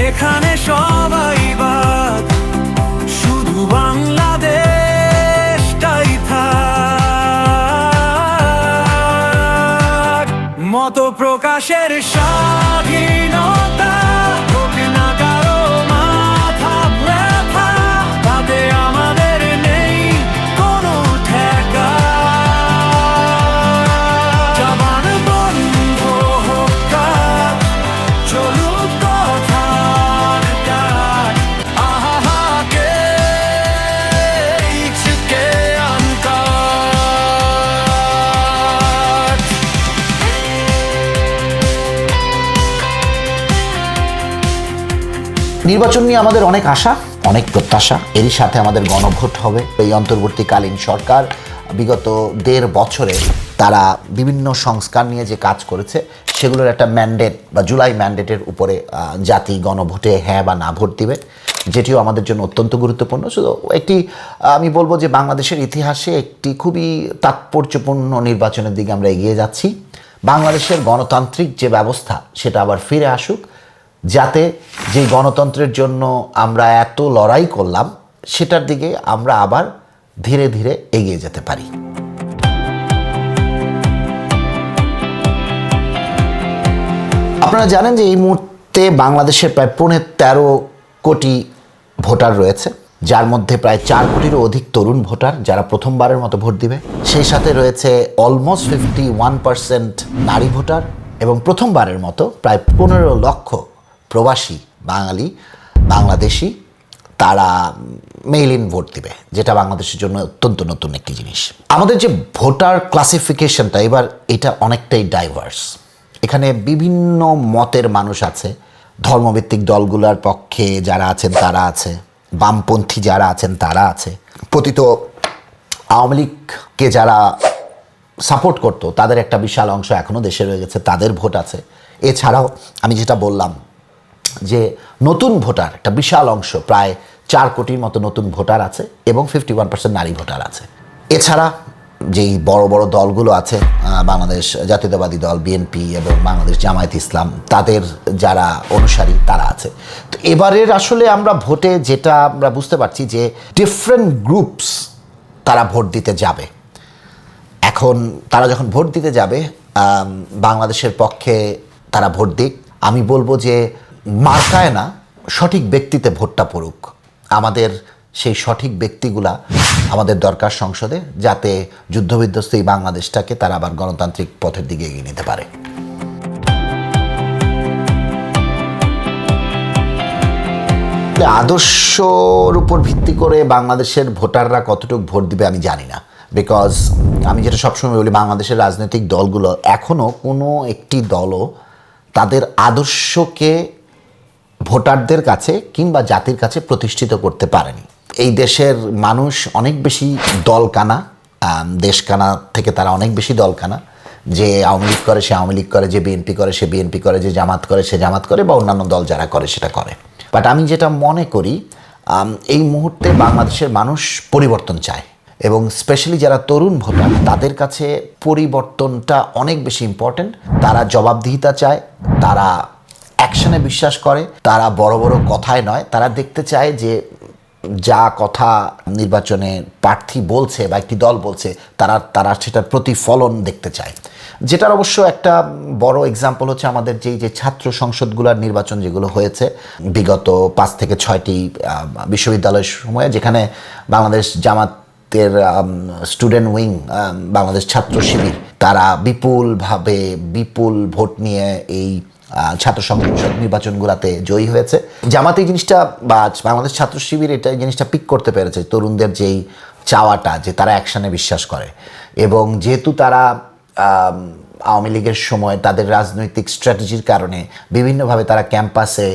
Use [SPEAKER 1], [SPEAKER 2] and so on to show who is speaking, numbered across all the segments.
[SPEAKER 1] এখানে সবাই বাদ, শুধু বাংলাদেশটাই থাক। মত প্রকাশের স্বাধীনতা হোক না কারো মাথা ব্যথা, তাতে আমাদের নেই কোনো ঠেকা। জবান বন্ধ হোক কাজ, চলুক কথার কাজ। আহা কে ইচ্ছে আনকাজ।
[SPEAKER 2] নির্বাচন নিয়ে আমাদের অনেক আশা, অনেক প্রত্যাশা। এরই সাথে আমাদের গণভোট হবে। এই অন্তর্বর্তীকালীন সরকার বিগত 1.5 বছরে তারা বিভিন্ন সংস্কার নিয়ে যে কাজ করেছে সেগুলোর একটা ম্যান্ডেট বা জুলাই ম্যান্ডেটের উপরে জাতি গণভোটে হ্যাঁ বা না ভোট দিবে, যেটিও আমাদের জন্য অত্যন্ত গুরুত্বপূর্ণ। শুধু একটি আমি বলবো যে বাংলাদেশের ইতিহাসে একটি খুবই তাৎপর্যপূর্ণ নির্বাচনের দিকে আমরা এগিয়ে যাচ্ছি। বাংলাদেশের গণতান্ত্রিক যে ব্যবস্থা সেটা আবার ফিরে আসুক, যাতে যে গণতন্ত্রের জন্য আমরা এত লড়াই করলাম সেটার দিকে আমরা আবার ধীরে ধীরে এগিয়ে যেতে পারি। আপনারা জানেন যে এই মুহূর্তে বাংলাদেশের প্রায় 13.5 কোটি ভোটার রয়েছে, যার মধ্যে প্রায় 4 কোটিরও অধিক তরুণ ভোটার যারা প্রথমবারের মতো ভোট দিবে। সেই সাথে রয়েছে অলমোস্ট 51% নারী ভোটার এবং প্রথমবারের মতো প্রায় 15 লক্ষ প্রবাসী বাঙালি বাংলাদেশি তারা মেইল ইন ভোট দিবে, যেটা বাংলাদেশের জন্য অত্যন্ত নতুন একটি জিনিস। আমাদের যে ভোটার ক্লাসিফিকেশনটা এবার এটা অনেকটাই ডাইভার্স। এখানে বিভিন্ন মতের মানুষ আছে, ধর্মভিত্তিক দলগুলোর পক্ষে যারা আছেন তারা আছে, বামপন্থী যারা আছেন তারা আছে, পতিত আওয়ামী লীগকে যারা সাপোর্ট করতো তাদের একটা বিশাল অংশ এখনও দেশে রয়ে গেছে, তাদের ভোট আছে। এছাড়াও আমি যেটা বললাম যে নতুন ভোটার একটা বিশাল অংশ, প্রায় 4 কোটির মতো নতুন ভোটার আছে এবং 51% নারী ভোটার আছে। এছাড়া যেই বড় বড় দলগুলো আছে, বাংলাদেশ জাতীয়তাবাদী দল বিএনপি এবং বাংলাদেশ জামায়াত ইসলাম, তাদের যারা অনুসারী তারা আছে। তো এবারের আসলে আমরা ভোটে যেটা আমরা বুঝতে পারছি যে ডিফারেন্ট গ্রুপস তারা ভোট দিতে যাবে। এখন তারা যখন ভোট দিতে যাবে বাংলাদেশের পক্ষে তারা ভোট দিক, আমি বলবো যে মার্কায় না, সঠিক ব্যক্তিতে ভোটটা পড়ুক। আমাদের সেই সঠিক ব্যক্তিগুলা আমাদের দরকার সংসদে, যাতে যুদ্ধবিধ্বস্ত এই বাংলাদেশটাকে তারা আবার গণতান্ত্রিক পথের দিকে এগিয়ে নিতে পারে। আদর্শর উপর ভিত্তি করে বাংলাদেশের ভোটাররা কতটুকু ভোট দিবে আমি জানি না, বিকজ আমি যেটা সবসময় বলি, বাংলাদেশের রাজনৈতিক দলগুলো এখনও কোনো একটি দলও তাদের আদর্শকে ভোটারদের কাছে কিংবা জাতির কাছে প্রতিষ্ঠিত করতে পারেনি। এই দেশের মানুষ অনেক বেশি দলকানা, দেশকানা থেকে তারা অনেক বেশি দলকানা। যে আওয়ামী লীগ করে সে আওয়ামী লীগ করে, যে বিএনপি করে সে বিএনপি করে, যে জামাত করে সে জামাত করে, বা অন্যান্য দল যারা করে সেটা করে। বাট আমি যেটা মনে করি, এই মুহূর্তে বাংলাদেশের মানুষ পরিবর্তন চায় এবং স্পেশালি যারা তরুণ ভোটার তাদের কাছে পরিবর্তনটা অনেক বেশি ইম্পর্টেন্ট। তারা জবাবদিহিতা চায়, তারা অ্যাকশনে বিশ্বাস করে, তারা বড় বড় কথায় নয়, তারা দেখতে চায় যে যা কথা নির্বাচনে প্রার্থী বলছে বা একটি দল বলছে তারা সেটার প্রতিফলন দেখতে চায়। যেটার অবশ্য একটা বড় এক্সাম্পল হচ্ছে আমাদের যে ছাত্র সংসদগুলোর নির্বাচন যেগুলো হয়েছে বিগত 5 থেকে 6টি বিশ্ববিদ্যালয়ের সময়ে, যেখানে বাংলাদেশ জামাতের স্টুডেন্ট উইং, বাংলাদেশ ছাত্র শিবির, তারা বিপুল ভোট নিয়ে এই ছাত্র সংসদ নির্বাচনগুলোতে জয়ী হয়েছে। জামাত এই জিনিসটা বা বাংলাদেশ ছাত্র শিবির এটা জিনিসটা পিক করতে পেরেছে, তরুণদের যেই চাওয়াটা যে তারা অ্যাকশনে বিশ্বাস করে। এবং যেহেতু তারা আওয়ামী লীগের সময় তাদের রাজনৈতিক স্ট্র্যাটেজির কারণে বিভিন্নভাবে তারা ক্যাম্পাসে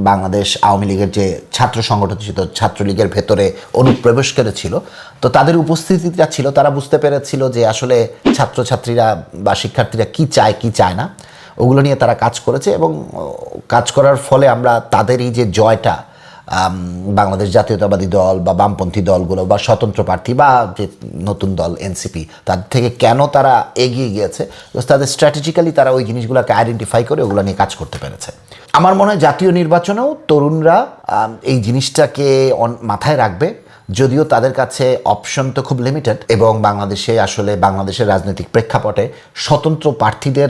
[SPEAKER 2] বাংলাদেশ আওয়ামী লীগের যে ছাত্র সংগঠন ছিল ছাত্রলীগের ভেতরে অনুপ্রবেশ করেছিল, তো তাদের উপস্থিতিটা ছিল, তারা বুঝতে পেরেছিল যে আসলে ছাত্রছাত্রীরা বা শিক্ষার্থীরা কি চায় কি চায় না, ওগুলো নিয়ে তারা কাজ করেছে। এবং কাজ করার ফলে আমরা তাদের এই যে জয়টা বাংলাদেশ জাতীয়তাবাদী দল বা বামপন্থী দলগুলো বা স্বতন্ত্র প্রার্থী বা যে নতুন দল এনসিপি তাদের থেকে কেন তারা এগিয়ে গিয়েছে, তাদের স্ট্র্যাটেজিক্যালি তারা ওই জিনিসগুলোকে আইডেন্টিফাই করে ওগুলো নিয়ে কাজ করতে পেরেছে। আমার মনে হয় জাতীয় নির্বাচনেও তরুণরা এই জিনিসটাকে মাথায় রাখবে, যদিও তাদের কাছে অপশন তো খুব লিমিটেড এবং বাংলাদেশের রাজনৈতিক প্রেক্ষাপটে স্বতন্ত্র প্রার্থীদের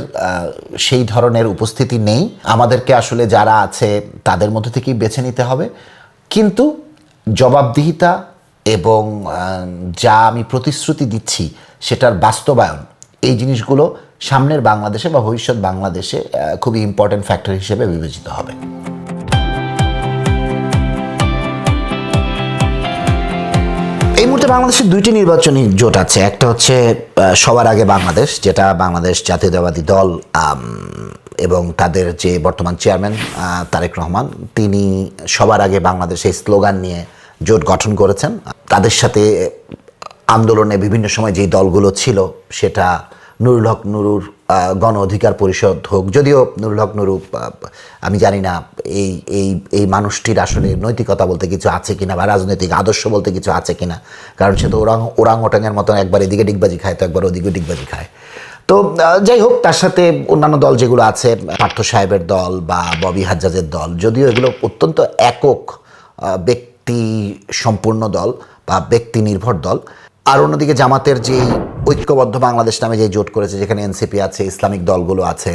[SPEAKER 2] সেই ধরনের উপস্থিতি নেই। আমাদেরকে আসলে যারা আছে তাদের মধ্যে থেকেই বেছে নিতে হবে, কিন্তু জবাবদিহিতা এবং যা আমি প্রতিশ্রুতি দিচ্ছি সেটার বাস্তবায়ন, এই জিনিসগুলো সামনের বাংলাদেশে বা ভবিষ্যৎ বাংলাদেশে খুবই ইম্পর্টেন্ট ফ্যাক্টর হিসেবে বিবেচিত হবে। এই মুহূর্তে বাংলাদেশের দুইটি নির্বাচনী জোট আছে। একটা হচ্ছে সবার আগে বাংলাদেশ, যেটা বাংলাদেশ জাতীয়তাবাদী দল এবং তাদের যে বর্তমান চেয়ারম্যান তারেক রহমান, তিনি সবার আগে বাংলাদেশ এই স্লোগান নিয়ে জোট গঠন করেছেন। তাদের সাথে আন্দোলনে বিভিন্ন সময় যেই দলগুলো ছিল, সেটা নুরুল হক নুরুর গণ অধিকার পরিষদ হোক, যদিও নুরুল হক নুরু আমি জানি না এই মানুষটির আসলে নৈতিকতা বলতে কিছু আছে কিনা বা রাজনৈতিক আদর্শ বলতে কিছু আছে কিনা, কারণ সে তো ওরাং ওটাঙের মতন একবার এদিকে ডিগবাজি খায় তো একবার ওদিকে ডিগবাজি খায়। তো যাই হোক, তার সাথে অন্যান্য দল যেগুলো আছে, পার্থ সাহেবের দল বা ববি হাজ্জাজের দল, যদিও এগুলো অত্যন্ত একক ব্যক্তি সম্পূর্ণ দল বা ব্যক্তি নির্ভর দল। আর অন্যদিকে জামাতের যে ঐক্যবদ্ধ বাংলাদেশ নামে যে জোট করেছে, যেখানে এনসিপি আছে, ইসলামিক দলগুলো আছে,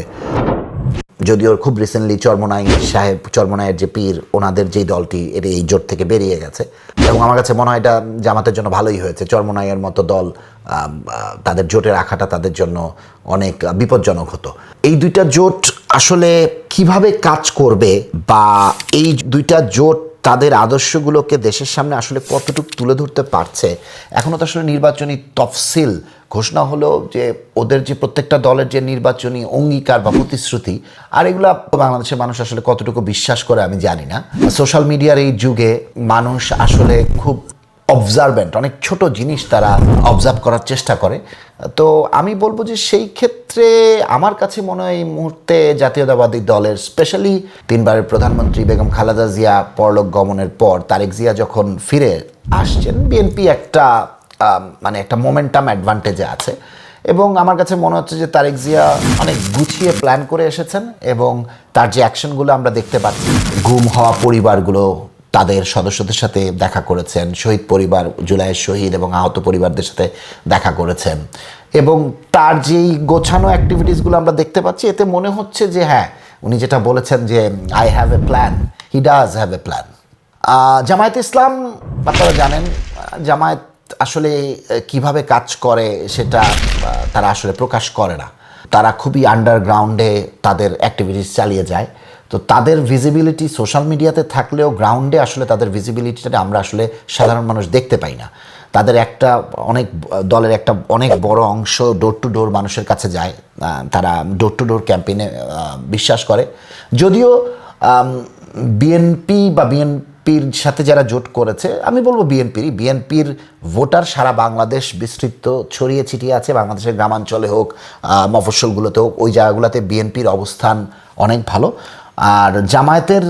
[SPEAKER 2] যদিও খুব রিসেন্টলি চরমনাইয়ের যে পীর, ওনাদের যেই দলটি এই জোট থেকে বেরিয়ে গেছে, এবং আমার কাছে মনে হয় এটা জামাতের জন্য ভালোই হয়েছে। চরমনাইয়ের মতো দল তাদের জোটে রাখাটা তাদের জন্য অনেক বিপজ্জনক হতো। এই দুইটা জোট আসলে কিভাবে কাজ করবে বা এই দুইটা জোট তাদের আদর্শগুলোকে দেশের সামনে আসলে কতটুকু তুলে ধরতে পারছে, এখনও তো আসলে নির্বাচনী তফসিল ঘোষণা হলো, যে ওদের যে প্রত্যেকটা দলের যে নির্বাচনী অঙ্গীকার বা প্রতিশ্রুতি, আর এগুলা বাংলাদেশের মানুষ আসলে কতটুকু বিশ্বাস করে আমি জানি না। সোশ্যাল মিডিয়ার এই যুগে মানুষ আসলে খুব অবজারভেন্ট, অনেক ছোট জিনিস তারা অবজার্ভ করার চেষ্টা করে। তো আমি বলবো যে সেই ক্ষেত্রে আমার কাছে মনে হয় এই মুহূর্তে জাতীয়তাবাদী দলের, স্পেশালি তিনবারের প্রধানমন্ত্রী বেগম খালেদা জিয়া পরলোক গমনের পর তারেক জিয়া যখন ফিরে আসছেন, বিএনপি একটা মোমেন্টাম অ্যাডভান্টেজে আছে। এবং আমার কাছে মনে হচ্ছে যে তারেক জিয়া অনেক গুছিয়ে প্ল্যান করে এসেছেন এবং তার যে অ্যাকশনগুলো আমরা দেখতে পাচ্ছি, গুম হওয়া পরিবারগুলো তাদের সদস্যদের সাথে দেখা করেছেন, শহীদ পরিবার, জুলাইয়ের শহীদ এবং আহত পরিবারদের সাথে দেখা করেছেন, এবং তার যেই গোছানো অ্যাক্টিভিটিসগুলো আমরা দেখতে পাচ্ছি, এতে মনে হচ্ছে যে হ্যাঁ, উনি যেটা বলেছেন যে I have a plan, he does have a plan. Jamaat Islam, আপনারা জানেন জামায়াত আসলে কিভাবে কাজ করে সেটা তারা আসলে প্রকাশ করে না। তারা খুবই আন্ডারগ্রাউন্ডে তাদের অ্যাক্টিভিটিস চালিয়ে যায়। তো তাদের ভিজিবিলিটি সোশ্যাল মিডিয়াতে থাকলেও গ্রাউন্ডে আসলে তাদের ভিজিবিলিটিটা আমরা আসলে সাধারণ মানুষ দেখতে পাই না। তাদের দলের একটা অনেক বড় অংশ ডোর টু ডোর মানুষের কাছে যায়, তারা ডোর টু ডোর ক্যাম্পেইনে বিশ্বাস করে। যদিও বিএনপির সাথে যারা জোট করেছে, আমি বলবো বিএনপির ভোটার সারা বাংলাদেশ বিস্তৃত ছড়িয়ে ছিটিয়ে আছে, বাংলাদেশের গ্রামাঞ্চলে হোক, মফস্বলগুলোতে হোক, ওই জায়গাগুলোতে বিএনপির অবস্থান অনেক ভালো। আর জামায়াতের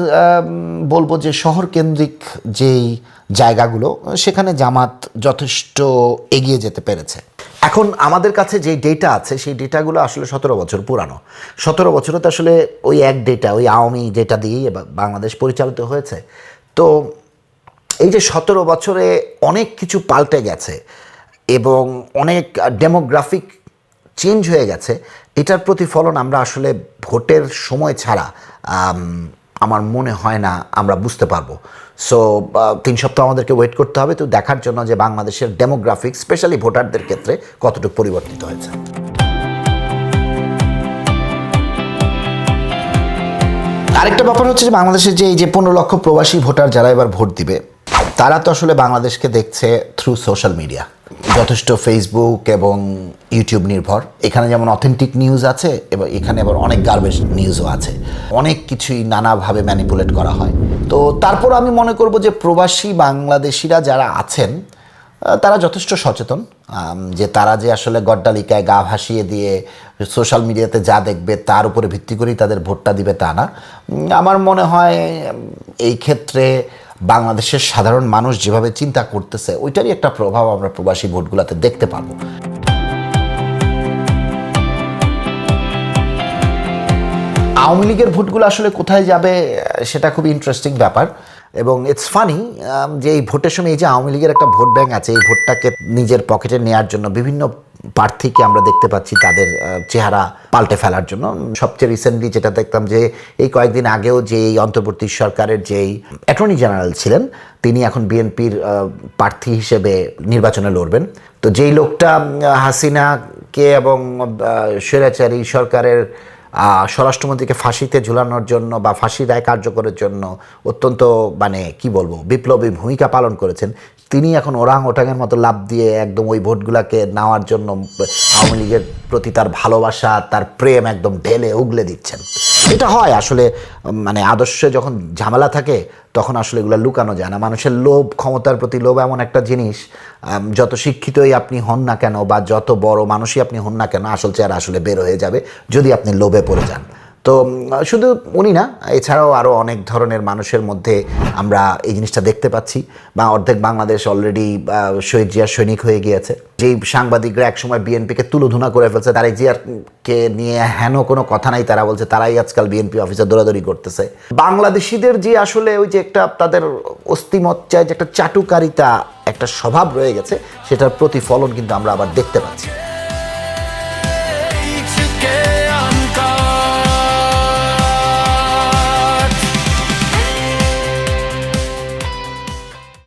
[SPEAKER 2] বলবো যে শহর কেন্দ্রিক যেই জায়গাগুলো, সেখানে জামাত যথেষ্ট এগিয়ে যেতে পেরেছে। এখন আমাদের কাছে যে ডেটা আছে, সেই ডেটাগুলো আসলে 17 বছর পুরানো। 17 বছরে তো আসলে ওই এক ডেটা, ওই আওয়ামী ডেটা দিয়েই বাংলাদেশ পরিচালিত হয়েছে। তো এই যে 17 বছরে অনেক কিছু পাল্টে গেছে এবং অনেক ডেমোগ্রাফিক চেঞ্জ হয়ে গেছে, এটার প্রতিফলন আমরা আসলে ভোটের সময় ছাড়া আমার মনে হয় না আমরা বুঝতে পারবো। সো 3 সপ্তাহ আমাদেরকে ওয়েট করতে হবে তো দেখার জন্য যে বাংলাদেশের ডেমোগ্রাফিক, স্পেশালি ভোটারদের ক্ষেত্রে কতটুকু পরিবর্তিত হয়েছে। আরেকটা ব্যাপার হচ্ছে যে বাংলাদেশের যে এই যে 15 লক্ষ প্রবাসী ভোটার যারা এবার ভোট দিবে, তারা তো আসলে বাংলাদেশকে দেখছে থ্রু সোশ্যাল মিডিয়া, যথেষ্ট ফেসবুক এবং ইউটিউব নির্ভর। এখানে যেমন অথেন্টিক নিউজ আছে, এবং এখানে আবার অনেক গার্বেজ নিউজও আছে, অনেক কিছুই নানাভাবে ম্যানিপুলেট করা হয়। তো তারপর আমি মনে করব যে প্রবাসী বাংলাদেশিরা যারা আছেন, তারা যথেষ্ট সচেতন, যে তারা যে আসলে গড্ডালিকায় গা ভাসিয়ে দিয়ে সোশ্যাল মিডিয়াতে যা দেখবে তার উপরে ভিত্তি করেই তাদের ভোটটা দিবে তা না। আমার মনে হয় এই ক্ষেত্রে বাংলাদেশের সাধারণ মানুষ যেভাবে চিন্তা করতেছে ওইটারই একটা প্রভাব আমরা প্রবাসী ভোটগুলোতে দেখতে পারবো। আওয়ামী লীগের ভোটগুলো আসলে কোথায় যাবে সেটা খুবই ইন্টারেস্টিং ব্যাপার, এবং ইটস ফানি যে এই ভোটের সময় এই যে আওয়ামী লীগের একটা ভোট ব্যাংক আছে, এই ভোটটাকে নিজের পকেটে নেওয়ার জন্য বিভিন্ন প্রার্থীকে আমরা দেখতে পাচ্ছি তাদের চেহারা পাল্টে ফেলার জন্য। সবচেয়ে রিসেন্টলি যেটা দেখতাম যে এই কয়েকদিন আগেও যে এই অন্তর্বর্তী সরকারের যেই অ্যাটর্নি জেনারেল ছিলেন তিনি এখন বিএনপির প্রার্থী হিসেবে নির্বাচনে লড়বেন। তো যেই লোকটা হাসিনাকে এবং স্বৈরাচারী সরকারের স্বরাষ্ট্রমন্ত্রীকে ফাঁসিতে ঝুলানোর জন্য বা ফাঁসির রায় কার্যকরের জন্য অত্যন্ত মানে কি বলবো বিপ্লবী ভূমিকা পালন করেছেন, তিনি এখন ওরাং ওটাঙের মতো লাভ দিয়ে একদম ওই ভোটগুলোকে নেওয়ার জন্য আওয়ামী লীগের প্রতি তার ভালোবাসা তার প্রেম একদম ঢেলে উগলে দিচ্ছেন। এটা হয় আসলে, মানে আদর্শে যখন ঝামেলা থাকে তখন আসলে এগুলো লুকানো যায় না। মানুষের লোভ, ক্ষমতার প্রতি লোভ এমন একটা জিনিস, যত শিক্ষিতই আপনি হন না কেন বা যত বড় মানুষই আপনি হন না কেন, আসল চেহারা আসলে বের হয়ে যাবে যদি আপনি লোভে পড়ে যান। তো শুধু উনি না, এছাড়াও আরও অনেক ধরনের মানুষের মধ্যে আমরা এই জিনিসটা দেখতে পাচ্ছি। বা অর্ধেক বাংলাদেশ অলরেডি শহীদ জিয়ার সৈনিক হয়ে গিয়েছে। যেই সাংবাদিকরা একসময় বিএনপিকে তুলোধুনা করে ফেলছে, তারাই জিয়ারকে নিয়ে হেন কোনো কথা নাই, তারা বলছে তারাই আজকাল বিএনপি অফিসে দৌড়াদৌড়ি করতেছে। বাংলাদেশিদের যে আসলে ওই যে একটা তাদের অস্থিমজ্জায় যে একটা চাটুকারিতা একটা স্বভাব রয়ে গেছে, সেটার প্রতিফলন কিন্তু আমরা আবার দেখতে পাচ্ছি।